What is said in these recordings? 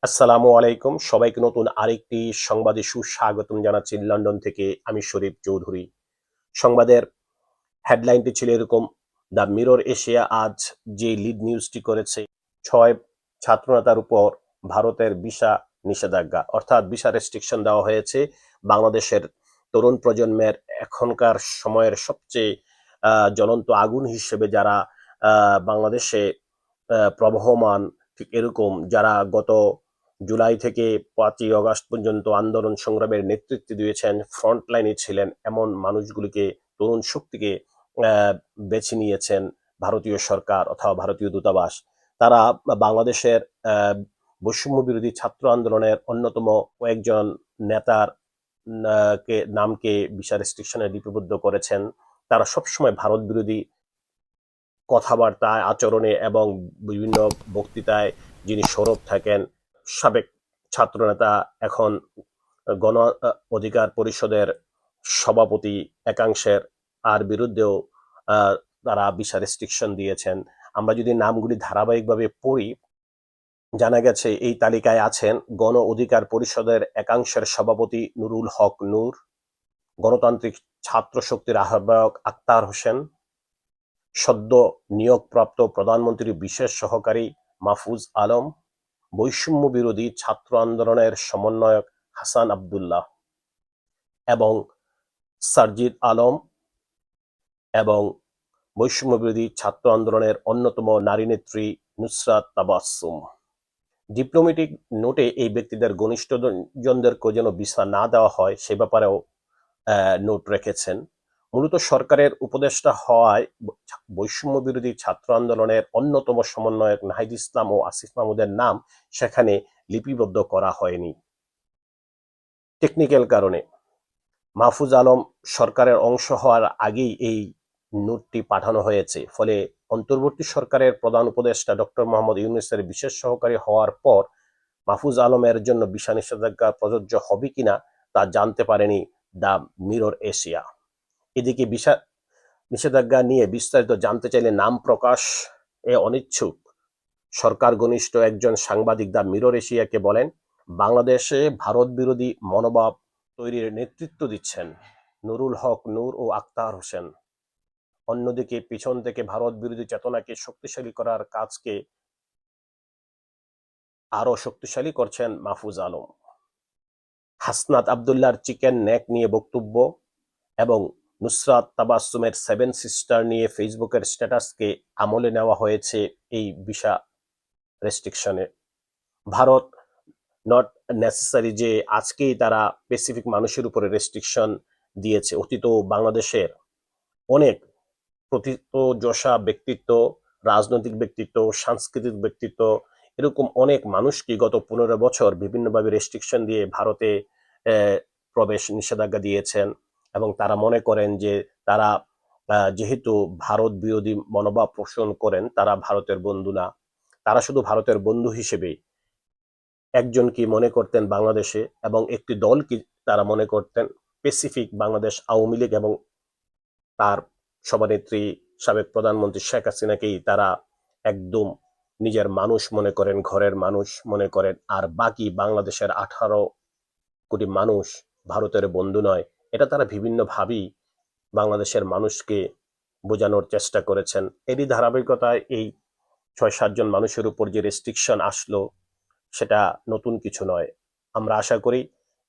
আসসালামু আলাইকুম। সবাইকে নতুন আরেকটি সংবাদে সুস্বাগতম জানাচ্ছি লন্ডন থেকে আমি শরীফ চৌধুরী। সংবাদের হেডলাইনটি ছিল এরকম, দ্য মিরর এশিয়া আজ যে লিড নিউজটি করেছে, ৬ ছাত্রনেতার উপর ভারতের ভিসা নিষেধাজ্ঞা অর্থাৎ ভিসা রেস্ট্রিকশন দেওয়া হয়েছে। বাংলাদেশের তরুণ প্রজন্মের এখনকার সময়ের সবচেয়ে জ্বলন্ত আগুন হিসেবে যারা বাংলাদেশে প্রবহমান, ঠিক এরকম যারা গত জুলাই থেকে ৫ই অগাস্ট পর্যন্ত আন্দোলন সংগ্রামের নেতৃত্ব দিয়েছেন, ফ্রন্ট লাইনে ছিলেন, এমন মানুষগুলিকে, তরুণ শক্তিকে বেছে নিয়েছেন ভারতীয় সরকার অথবা ভারতীয় দূতাবাস। তারা বাংলাদেশের বৈষম্য বিরোধী ছাত্র আন্দোলনের অন্যতম কয়েকজন নেতার নামকে ভিসা রেস্ট্রিকশনে লিপিবদ্ধ করেছেন। তারা সবসময় ভারত বিরোধী কথাবার্তায়, আচরণে এবং বিভিন্ন বক্তৃতায় যিনি সরব থাকেন, সাবেক ছাত্রনেতা, এখন গণ অধিকার পরিষদের সভাপতি একাংশের, আর বিরুদ্ধেও তারা ভিসা রেস্ট্রিকশন দিয়েছেন। আমরা যদি নামগুলি ধারাবাহিকভাবে পড়ি, জানা গেছে এই তালিকায় আছেন গণ অধিকার পরিষদের একাংশের সভাপতি নুরুল হক নূর, গণতান্ত্রিক ছাত্র শক্তির আহ্বায়ক আক্তার হোসেন, সদ্য নিয়োগপ্রাপ্ত প্রধানমন্ত্রীর বিশেষ সহকারী মাহফুজ আলম, বৈষম্য বিরোধী ছাত্র আন্দোলনের সমন্বয়ক হাসান আব্দুল্লাহ এবং সারজিদ আলম, এবং বৈষম্য বিরোধী ছাত্র আন্দোলনের অন্যতম নারী নেত্রী নুসরাত তাবাসসুম। ডিপ্লোম্যাটিক নোটে এই ব্যক্তিদের ঘনিষ্ঠজনদেরকে যেন ভিসা না দেওয়া হয় সে ব্যাপারেও নোট রেখেছেন। মূলত সরকারের উপদেষ্টা হওয়ায় বৈষম্য বিরোধী ছাত্র আন্দোলনের অন্যতম সমন্বয়ক নাহিদ ইসলাম ও আসিফ মাহমুদের নাম সেখানে লিপিবদ্ধ করা হয়নি টেকনিক্যাল কারণে। মাহফুজ আলম সরকারের অংশ হওয়ার আগেই এই নোটটি পাঠানো হয়েছে, ফলে অন্তর্বর্তী সরকারের প্রধান উপদেষ্টা ডক্টর মোহাম্মদ ইউনূসের বিশেষ সহকারী হওয়ার পর মাহফুজ আলমের জন্য ভিসা নিষেধাজ্ঞা প্রযোজ্য হবে কিনা তা জানতে পারেনি দ্য মিরর এশিয়া। এদিকে ভিসা নিষেধাজ্ঞা নিয়ে বিস্তারিত জানতে চাইলে নাম প্রকাশ অনিচ্ছুক সরকার ঘনিষ্ঠ একজন সাংবাদিক দ্য মিরর এশিয়াকে বলেন, বাংলাদেশে ভারত বিরোধী মনোভাব তৈরির নেতৃত্ব দিচ্ছেন নুরুল হক নূর ও আক্তার হোসেন। অন্যদিকে পিছন থেকে ভারত বিরোধী চেতনাকে শক্তিশালী করার কাজকে আরো শক্তিশালী করছেন মাহফুজ আলম। হাসনাত আব্দুল্লাহর চিকেন নেক নিয়ে বক্তব্য এবং নুসরাত তাবাসসুমের 7 সিস্টার নিয়ে ফেসবুকের স্ট্যাটাসকে আমলে নেওয়া হয়েছে এই ভিসা রেস্ট্রিকশনে। ভারত নট নেসেসারি যে আজকেই তারা স্পেসিফিক মানুষের উপরে রেস্ট্রিকশন দিয়েছে। অতীতেও বাংলাদেশের অনেক প্রথিতযশা ব্যক্তিত্ব, রাজনৈতিক ব্যক্তিত্ব, সাংস্কৃতিক ব্যক্তিত্ব, এরকম অনেক মানুষকে গত 15 বছর বিভিন্নভাবে রেস্ট্রিকশন দিয়ে ভারতে প্রবেশ নিষেধাজ্ঞা দিয়েছেন, এবং তারা মনে করেন যে তারা যেহেতু ভারত বিরোধী মনোভাব পোষণ করেন, তারা ভারতের বন্ধু না। তারা শুধু ভারতের বন্ধু হিসেবে একজনকে মনে করতেন বাংলাদেশে, এবং একটি দলকে তারা মনে করতেন স্পেসিফিক বাংলাদেশ আওয়ামী লীগ এবং তার সভানেত্রী সাবেক প্রধানমন্ত্রী শেখ হাসিনাকেই তারা একদম নিজের মানুষ মনে করেন, ঘরের মানুষ মনে করেন, আর বাকি বাংলাদেশের 18 কোটি মানুষ ভারতের বন্ধু নয়। এটা তারা বিভিন্নভাবেই বাংলাদেশের মানুষকে বোঝানোর চেষ্টা করেছেন। এরই ধারাবাহিকতায় এই 6-7 জন মানুষের উপর যে রেস্ট্রিকশন আসলো সেটা নতুন কিছু নয়। আমরা আশা করি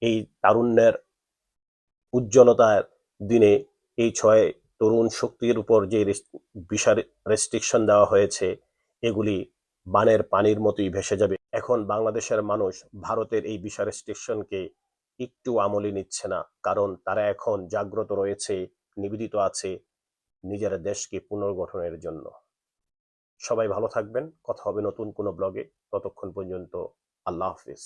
এই তারুণ্যের উজ্জ্বলতার দিনে এই 6 তরুণ শক্তির উপর যে ভিসা রেস্ট্রিকশন দেওয়া হয়েছে এগুলি বানের পানির মতোই ভেসে যাবে। এখন বাংলাদেশের মানুষ ভারতের এই ভিসা রেস্ট্রিকশনকে একটু আমলে নিচ্ছে না, কারণ তারা এখন জাগ্রত রয়েছে, নিবেদিত আছে নিজের দেশকে পুনর্গঠনের জন্য। সবাই ভালো থাকবেন, কথা হবে নতুন কোনো ব্লগে। ততক্ষণ পর্যন্ত আল্লাহ হাফিজ।